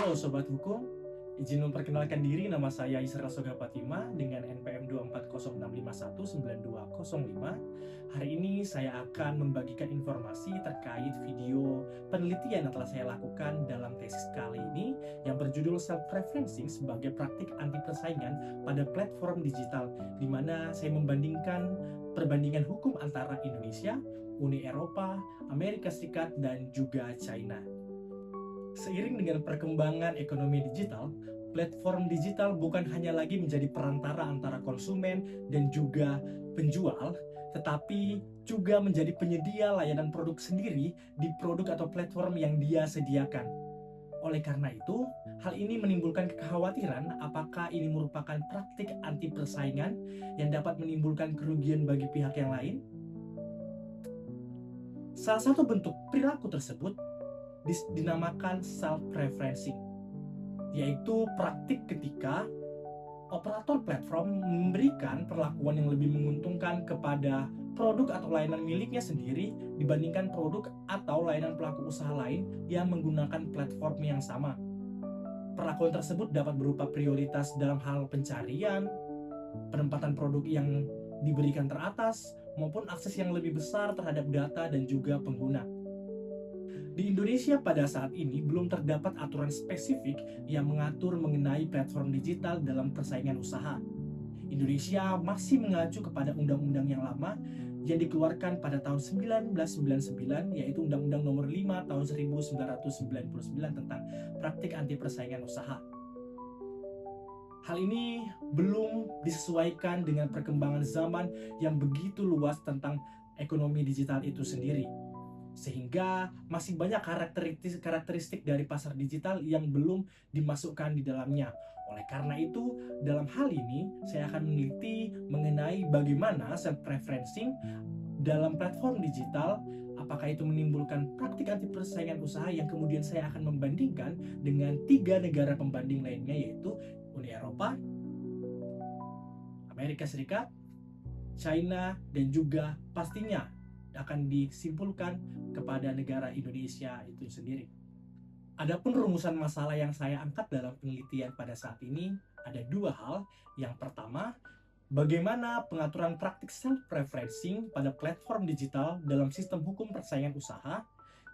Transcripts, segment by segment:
Halo Sobat Hukum, izin memperkenalkan diri, nama saya Isra Soga Fatima dengan NPM 24065199205. Hari ini saya akan membagikan informasi terkait video penelitian yang telah saya lakukan dalam tesis kali ini yang berjudul Self-Referencing sebagai praktik anti persaingan pada platform digital, di mana saya membandingkan perbandingan hukum antara Indonesia, Uni Eropa, Amerika Serikat, dan juga China. Seiring dengan perkembangan ekonomi digital, platform digital bukan hanya lagi menjadi perantara antara konsumen dan juga penjual, tetapi juga menjadi penyedia layanan produk sendiri di produk atau platform yang dia sediakan. Oleh karena itu, hal ini menimbulkan kekhawatiran apakah ini merupakan praktik anti persaingan yang dapat menimbulkan kerugian bagi pihak yang lain. Salah satu bentuk perilaku tersebut dinamakan self-referencing, yaitu praktik ketika operator platform memberikan perlakuan yang lebih menguntungkan kepada produk atau layanan miliknya sendiri dibandingkan produk atau layanan pelaku usaha lain yang menggunakan platform yang sama. Perlakuan tersebut dapat berupa prioritas dalam hal pencarian, penempatan produk yang diberikan teratas, maupun akses yang lebih besar terhadap data dan juga pengguna. Di Indonesia pada saat ini belum terdapat aturan spesifik yang mengatur mengenai platform digital dalam persaingan usaha. Indonesia masih mengacu kepada undang-undang yang lama yang dikeluarkan pada tahun 1999, yaitu Undang-Undang Nomor 5 tahun 1999 tentang praktik anti persaingan usaha. Hal ini belum disesuaikan dengan perkembangan zaman yang begitu luas tentang ekonomi digital itu sendiri, sehingga masih banyak karakteristik dari pasar digital yang belum dimasukkan di dalamnya. Oleh karena itu, dalam hal ini saya akan meneliti mengenai bagaimana self-referencing dalam platform digital, apakah itu menimbulkan praktik anti persaingan usaha yang kemudian saya akan membandingkan dengan 3 negara pembanding lainnya, yaitu Uni Eropa, Amerika Serikat, China, dan juga pastinya akan disimpulkan kepada negara Indonesia itu sendiri. Adapun rumusan masalah yang saya angkat dalam penelitian pada saat ini ada 2 hal. Yang pertama, bagaimana pengaturan praktik self-referencing pada platform digital dalam sistem hukum persaingan usaha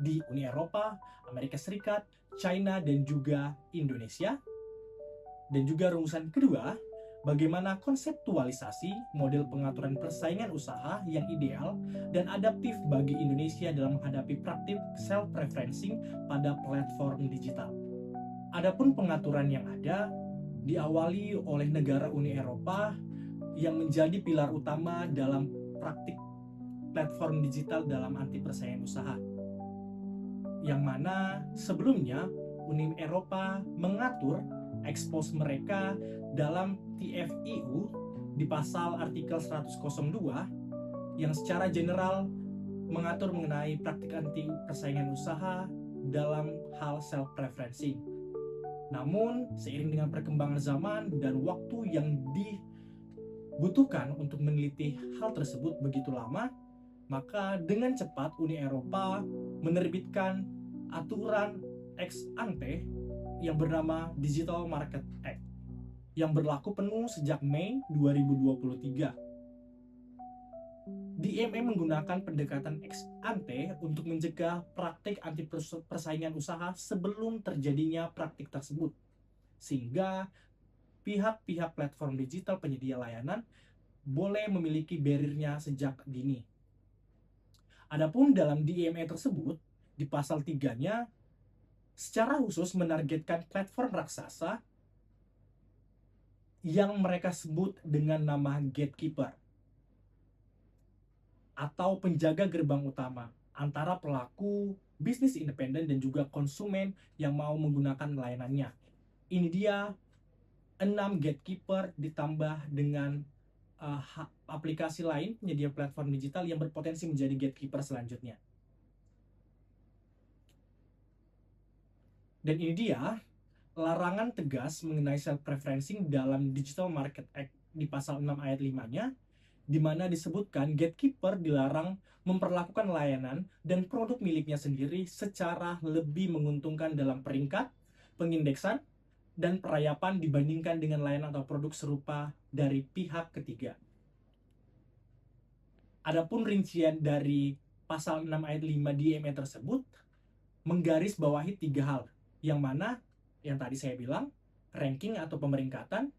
di Uni Eropa, Amerika Serikat, China, dan juga Indonesia. Dan juga rumusan kedua, bagaimana konseptualisasi model pengaturan persaingan usaha yang ideal dan adaptif bagi Indonesia dalam menghadapi praktik self-referencing pada platform digital. Adapun pengaturan yang ada diawali oleh negara Uni Eropa yang menjadi pilar utama dalam praktik platform digital dalam anti persaingan usaha, yang mana sebelumnya Uni Eropa mengatur expose mereka dalam TFEU di pasal artikel 102 yang secara general mengatur mengenai praktik anti persaingan usaha dalam hal self-referencing. Namun, seiring dengan perkembangan zaman dan waktu yang dibutuhkan untuk meneliti hal tersebut begitu lama, maka dengan cepat Uni Eropa menerbitkan aturan ex ante yang bernama Digital Market Act yang berlaku penuh sejak Mei 2023. DMA menggunakan pendekatan ex ante untuk mencegah praktik anti persaingan usaha sebelum terjadinya praktik tersebut, sehingga pihak-pihak platform digital penyedia layanan boleh memiliki bariernya sejak dini. Adapun dalam DMA tersebut, di pasal 3-nya secara khusus menargetkan platform raksasa yang mereka sebut dengan nama gatekeeper atau penjaga gerbang utama antara pelaku bisnis independen dan juga konsumen yang mau menggunakan layanannya. Ini dia 6 gatekeeper ditambah dengan aplikasi lain penyedia platform digital yang berpotensi menjadi gatekeeper selanjutnya. Dan ini dia larangan tegas mengenai self-referencing dalam Digital Market Act di pasal 6 ayat 5-nya, di mana disebutkan gatekeeper dilarang memperlakukan layanan dan produk miliknya sendiri secara lebih menguntungkan dalam peringkat, pengindeksan, dan perayapan dibandingkan dengan layanan atau produk serupa dari pihak ketiga. Adapun rincian dari pasal 6 ayat 5 DMA tersebut menggarisbawahi 3 hal, yang mana yang tadi saya bilang, ranking atau pemeringkatan,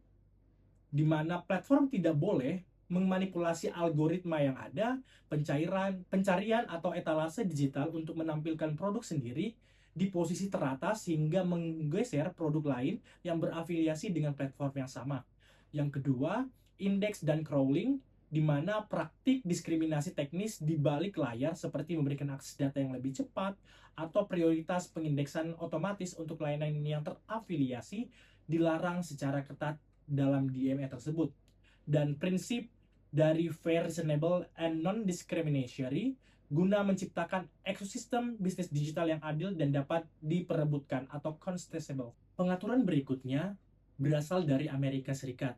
di mana platform tidak boleh memanipulasi algoritma yang ada, pencarian atau etalase digital untuk menampilkan produk sendiri di posisi teratas sehingga menggeser produk lain yang berafiliasi dengan platform yang sama. Yang kedua, indeks dan crawling, di mana praktik diskriminasi teknis di balik layar seperti memberikan akses data yang lebih cepat atau prioritas pengindeksan otomatis untuk layanan yang terafiliasi dilarang secara ketat dalam DMA tersebut. Dan prinsip dari fair, reasonable, and non-discriminatory guna menciptakan ekosistem bisnis digital yang adil dan dapat diperebutkan atau contestable. Pengaturan berikutnya berasal dari Amerika Serikat,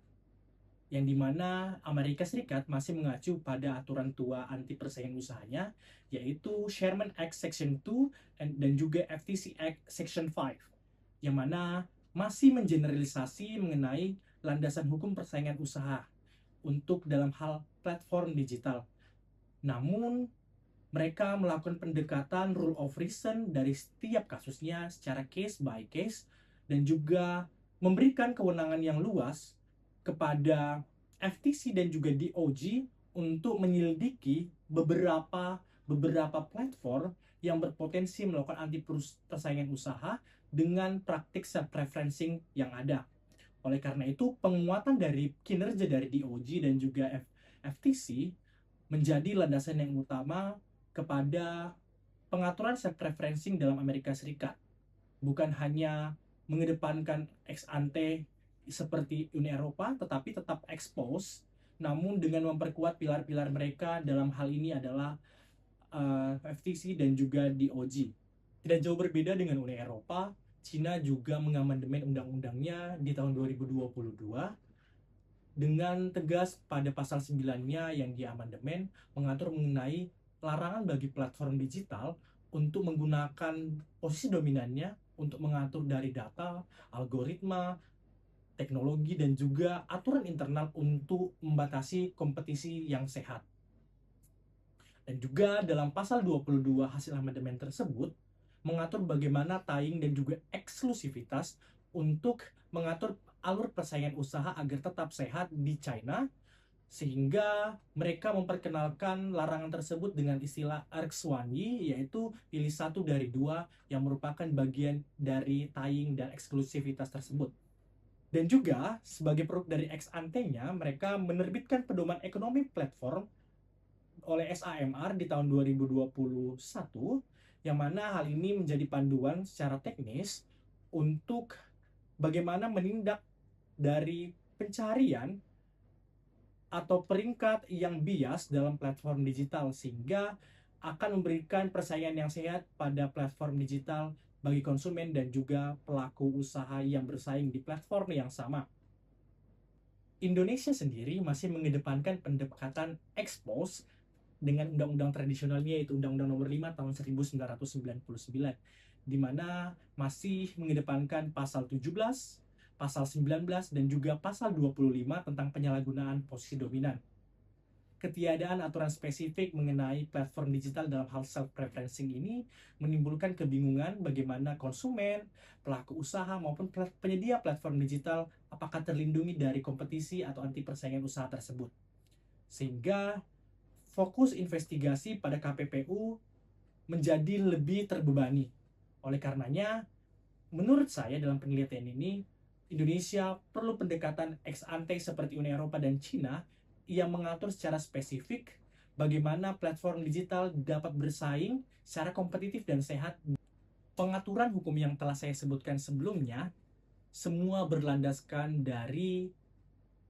yang dimana Amerika Serikat masih mengacu pada aturan tua anti persaingan usahanya, yaitu Sherman Act Section 2 dan juga FTC Act Section 5, yang mana masih mengeneralisasi mengenai landasan hukum persaingan usaha untuk dalam hal platform digital. Namun, mereka melakukan pendekatan rule of reason dari setiap kasusnya secara case by case dan juga memberikan kewenangan yang luas kepada FTC dan juga DOJ untuk menyelidiki beberapa platform yang berpotensi melakukan anti persaingan usaha dengan praktik self-preferencing yang ada. Oleh karena itu, penguatan dari kinerja dari DOJ dan juga FTC menjadi landasan yang utama kepada pengaturan self-preferencing dalam Amerika Serikat. Bukan hanya mengedepankan ex ante seperti Uni Eropa, tetapi tetap expose, namun dengan memperkuat pilar-pilar mereka dalam hal ini adalah FTC dan juga DOJ. Tidak jauh berbeda dengan Uni Eropa, Cina juga mengamandemen undang-undangnya di tahun 2022 dengan tegas pada pasal 9-nya yang diamandemen mengatur mengenai larangan bagi platform digital untuk menggunakan posisi dominannya untuk mengatur dari data, algoritma, teknologi, dan juga aturan internal untuk membatasi kompetisi yang sehat. Dan juga dalam pasal 22 hasil amandemen tersebut mengatur bagaimana tying dan juga eksklusivitas untuk mengatur alur persaingan usaha agar tetap sehat di China, sehingga mereka memperkenalkan larangan tersebut dengan istilah Erxwanyi, yaitu pilih satu dari dua yang merupakan bagian dari tying dan eksklusivitas tersebut. Dan juga sebagai produk dari ex ante-nya, mereka menerbitkan pedoman ekonomi platform oleh SAMR di tahun 2021, yang mana hal ini menjadi panduan secara teknis untuk bagaimana menindak dari pencarian atau peringkat yang bias dalam platform digital, sehingga akan memberikan persaingan yang sehat pada platform digital bagi konsumen dan juga pelaku usaha yang bersaing di platform yang sama. Indonesia sendiri masih mengedepankan pendekatan expose dengan undang-undang tradisionalnya, yaitu Undang-Undang Nomor 5 tahun 1999, di mana masih mengedepankan pasal 17, pasal 19, dan juga pasal 25 tentang penyalahgunaan posisi dominan. Ketiadaan aturan spesifik mengenai platform digital dalam hal self-preferencing ini menimbulkan kebingungan bagaimana konsumen, pelaku usaha, maupun penyedia platform digital apakah terlindungi dari kompetisi atau anti persaingan usaha tersebut. Sehingga fokus investigasi pada KPPU menjadi lebih terbebani. Oleh karenanya, menurut saya dalam penelitian ini, Indonesia perlu pendekatan ex ante seperti Uni Eropa dan Cina yang mengatur secara spesifik bagaimana platform digital dapat bersaing secara kompetitif dan sehat. Pengaturan hukum yang telah saya sebutkan sebelumnya, semua berlandaskan dari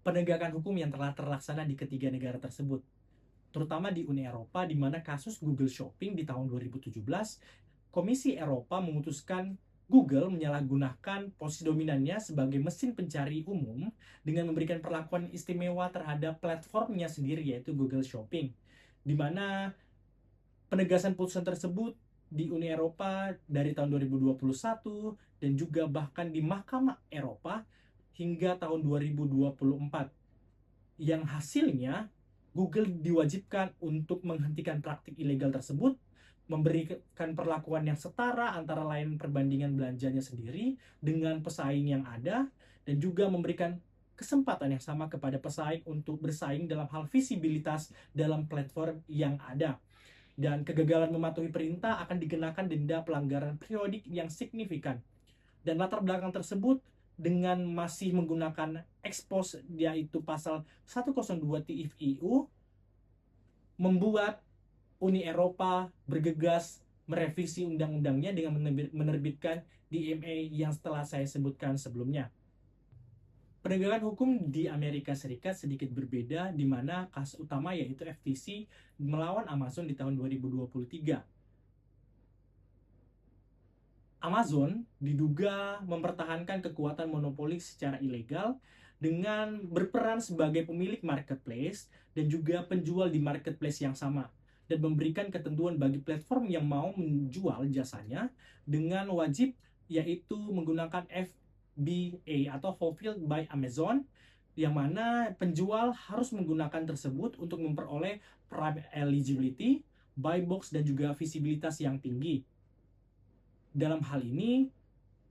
penegakan hukum yang telah terlaksana di ketiga negara tersebut, terutama di Uni Eropa, di mana kasus Google Shopping di tahun 2017, Komisi Eropa memutuskan Google menyalahgunakan posisi dominannya sebagai mesin pencari umum dengan memberikan perlakuan istimewa terhadap platformnya sendiri, yaitu Google Shopping, di mana penegasan putusan tersebut di Uni Eropa dari tahun 2021 dan juga bahkan di Mahkamah Eropa hingga tahun 2024, yang hasilnya Google diwajibkan untuk menghentikan praktik ilegal tersebut, memberikan perlakuan yang setara antara lain perbandingan belanjanya sendiri dengan pesaing yang ada, dan juga memberikan kesempatan yang sama kepada pesaing untuk bersaing dalam hal visibilitas dalam platform yang ada. Dan kegagalan mematuhi perintah akan dikenakan denda pelanggaran periodik yang signifikan. Dan latar belakang tersebut dengan masih menggunakan expose, yaitu pasal 102 TFUU, membuat Uni Eropa bergegas merevisi undang-undangnya dengan menerbitkan DMA yang setelah saya sebutkan sebelumnya. Penegakan hukum di Amerika Serikat sedikit berbeda, di mana kasus utama yaitu FTC melawan Amazon di tahun 2023. Amazon diduga mempertahankan kekuatan monopoli secara ilegal dengan berperan sebagai pemilik marketplace dan juga penjual di marketplace yang sama, dan memberikan ketentuan bagi platform yang mau menjual jasanya dengan wajib, yaitu menggunakan FBA atau Fulfilled by Amazon, yang mana penjual harus menggunakan tersebut untuk memperoleh Prime Eligibility, buy box, dan juga visibilitas yang tinggi. Dalam hal ini,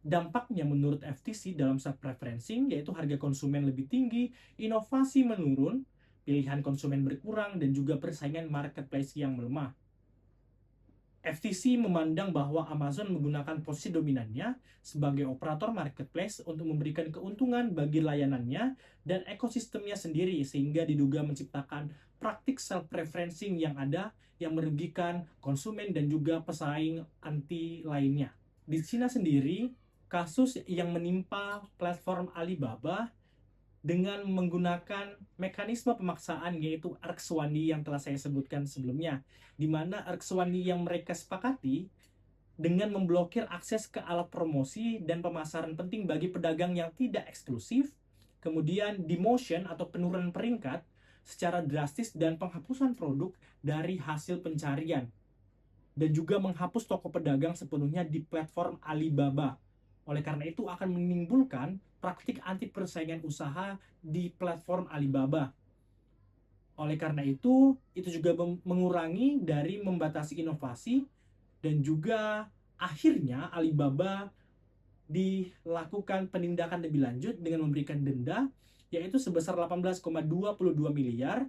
dampaknya menurut FTC dalam self-preferencing yaitu harga konsumen lebih tinggi, inovasi menurun, pilihan konsumen berkurang, dan juga persaingan marketplace yang melemah. FTC memandang bahwa Amazon menggunakan posisi dominannya sebagai operator marketplace untuk memberikan keuntungan bagi layanannya dan ekosistemnya sendiri, sehingga diduga menciptakan praktik self-preferencing yang ada yang merugikan konsumen dan juga pesaing anti lainnya. Di Cina sendiri, kasus yang menimpa platform Alibaba dengan menggunakan mekanisme pemaksaan yaitu Arkswandi yang telah saya sebutkan sebelumnya, di mana Arkswandi yang mereka sepakati dengan memblokir akses ke alat promosi dan pemasaran penting bagi pedagang yang tidak eksklusif, kemudian demotion atau penurunan peringkat secara drastis dan penghapusan produk dari hasil pencarian, dan juga menghapus toko pedagang sepenuhnya di platform Alibaba. Oleh karena itu akan menimbulkan praktik anti persaingan usaha di platform Alibaba. Oleh karena itu juga mengurangi dari membatasi inovasi, dan juga akhirnya Alibaba dilakukan penindakan lebih lanjut dengan memberikan denda yaitu sebesar 18,22 miliar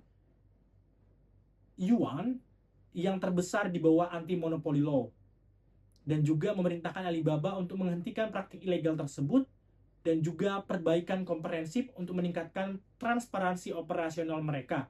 yuan, yang terbesar di bawah anti-monopoly law, dan juga memerintahkan Alibaba untuk menghentikan praktik ilegal tersebut dan juga perbaikan komprehensif untuk meningkatkan transparansi operasional mereka.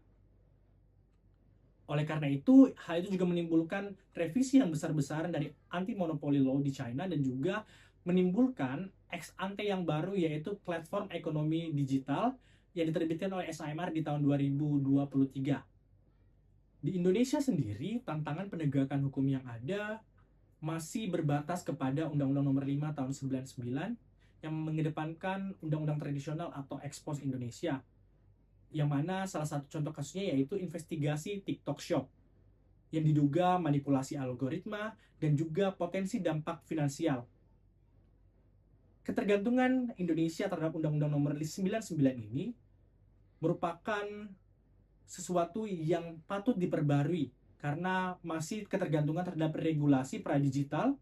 Oleh karena itu, hal itu juga menimbulkan revisi yang besar-besaran dari anti-monopoly law di China, dan juga menimbulkan ex ante yang baru yaitu platform ekonomi digital yang diterbitkan oleh SAMR di tahun 2023. Di Indonesia sendiri, tantangan penegakan hukum yang ada masih berbatas kepada Undang-Undang Nomor 5 Tahun 99 yang mengedepankan undang-undang tradisional atau Expose Indonesia, yang mana salah satu contoh kasusnya yaitu investigasi TikTok Shop yang diduga manipulasi algoritma dan juga potensi dampak finansial. Ketergantungan Indonesia terhadap Undang-Undang Nomor 99 ini merupakan sesuatu yang patut diperbarui karena masih ketergantungan terhadap regulasi pradigital.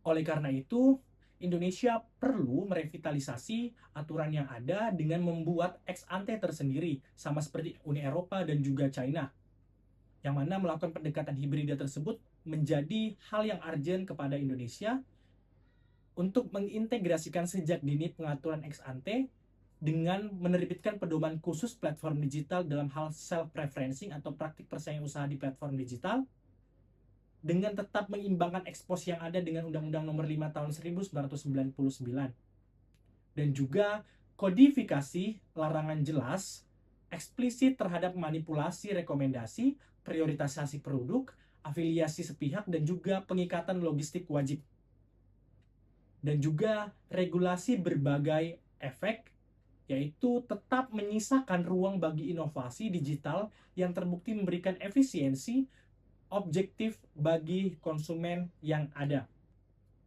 Oleh karena itu, Indonesia perlu merevitalisasi aturan yang ada dengan membuat ex ante tersendiri, sama seperti Uni Eropa dan juga China, yang mana melakukan pendekatan hibrida tersebut menjadi hal yang urgent kepada Indonesia untuk mengintegrasikan sejak dini pengaturan ex ante dengan menerbitkan pedoman khusus platform digital dalam hal self-preferencing atau praktik persaingan usaha di platform digital, dengan tetap mengimbangkan ekspos yang ada dengan Undang-Undang Nomor 5 Tahun 1999, dan juga kodifikasi larangan jelas eksplisit terhadap manipulasi rekomendasi, prioritasasi produk, afiliasi sepihak, dan juga pengikatan logistik wajib, dan juga regulasi berbagai efek, yaitu tetap menyisakan ruang bagi inovasi digital yang terbukti memberikan efisiensi objektif bagi konsumen yang ada.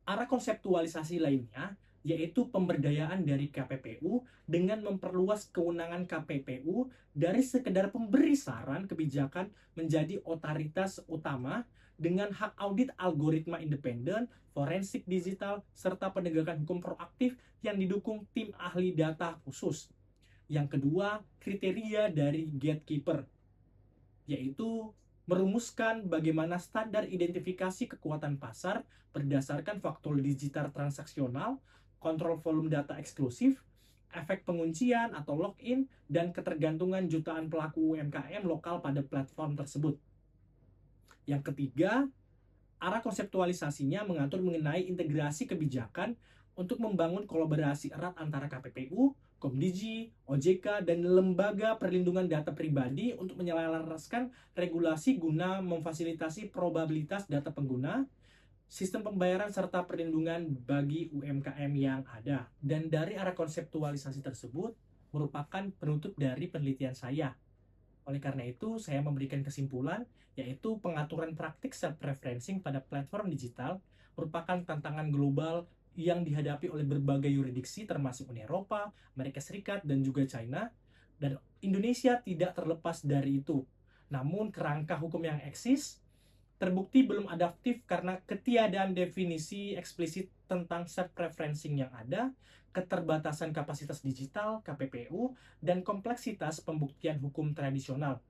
Arah konseptualisasi lainnya yaitu pemberdayaan dari KPPU dengan memperluas kewenangan KPPU dari sekedar pemberi saran kebijakan menjadi otoritas utama dengan hak audit algoritma independen, forensik digital, serta penegakan hukum proaktif yang didukung tim ahli data khusus. Yang kedua, kriteria dari gatekeeper, yaitu merumuskan bagaimana standar identifikasi kekuatan pasar berdasarkan faktor digital transaksional, kontrol volume data eksklusif, efek penguncian atau login, dan ketergantungan jutaan pelaku UMKM lokal pada platform tersebut. Yang ketiga, arah konseptualisasinya mengatur mengenai integrasi kebijakan untuk membangun kolaborasi erat antara KPPU, Komdigi, OJK, dan lembaga perlindungan data pribadi untuk menyelaraskan regulasi guna memfasilitasi probabilitas data pengguna, sistem pembayaran serta perlindungan bagi UMKM yang ada. Dan dari arah konseptualisasi tersebut merupakan penutup dari penelitian saya. Oleh karena itu, saya memberikan kesimpulan, yaitu pengaturan praktik self-referencing pada platform digital merupakan tantangan global yang dihadapi oleh berbagai yurisdiksi termasuk Uni Eropa, Amerika Serikat, dan juga China. Dan Indonesia tidak terlepas dari itu. Namun, kerangka hukum yang eksis terbukti belum adaptif karena ketiadaan definisi eksplisit tentang self-referencing yang ada, keterbatasan kapasitas digital KPPU, dan kompleksitas pembuktian hukum tradisional.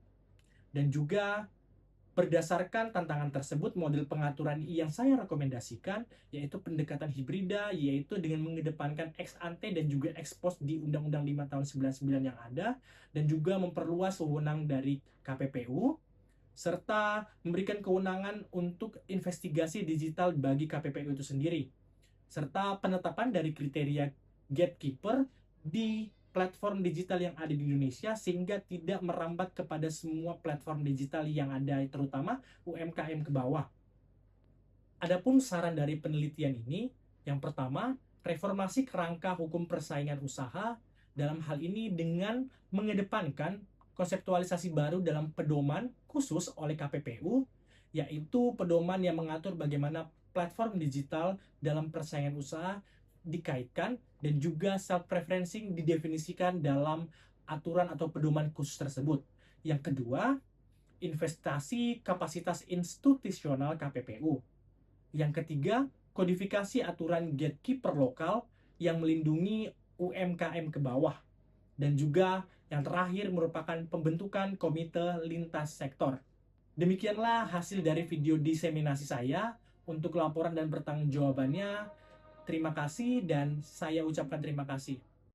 Dan juga berdasarkan tantangan tersebut, model pengaturan yang saya rekomendasikan yaitu pendekatan hibrida, yaitu dengan mengedepankan ex ante dan juga ex post di Undang-Undang 5 tahun 99 yang ada, dan juga memperluas wewenang dari KPPU, serta memberikan kewenangan untuk investigasi digital bagi KPPU itu sendiri, serta penetapan dari kriteria gatekeeper di platform digital yang ada di Indonesia sehingga tidak merambat kepada semua platform digital yang ada, terutama UMKM ke bawah. Adapun saran dari penelitian ini, yang pertama, reformasi kerangka hukum persaingan usaha dalam hal ini dengan mengedepankan konseptualisasi baru dalam pedoman khusus oleh KPPU, yaitu pedoman yang mengatur bagaimana platform digital dalam persaingan usaha dikaitkan dan juga self-preferencing didefinisikan dalam aturan atau pedoman khusus tersebut. Yang kedua, investasi kapasitas institusional KPPU. Yang ketiga, kodifikasi aturan gatekeeper lokal yang melindungi UMKM ke bawah. Dan juga yang terakhir merupakan pembentukan komite lintas sektor. Demikianlah hasil dari video diseminasi saya. Untuk laporan dan pertanggungjawabannya, terima kasih dan saya ucapkan terima kasih.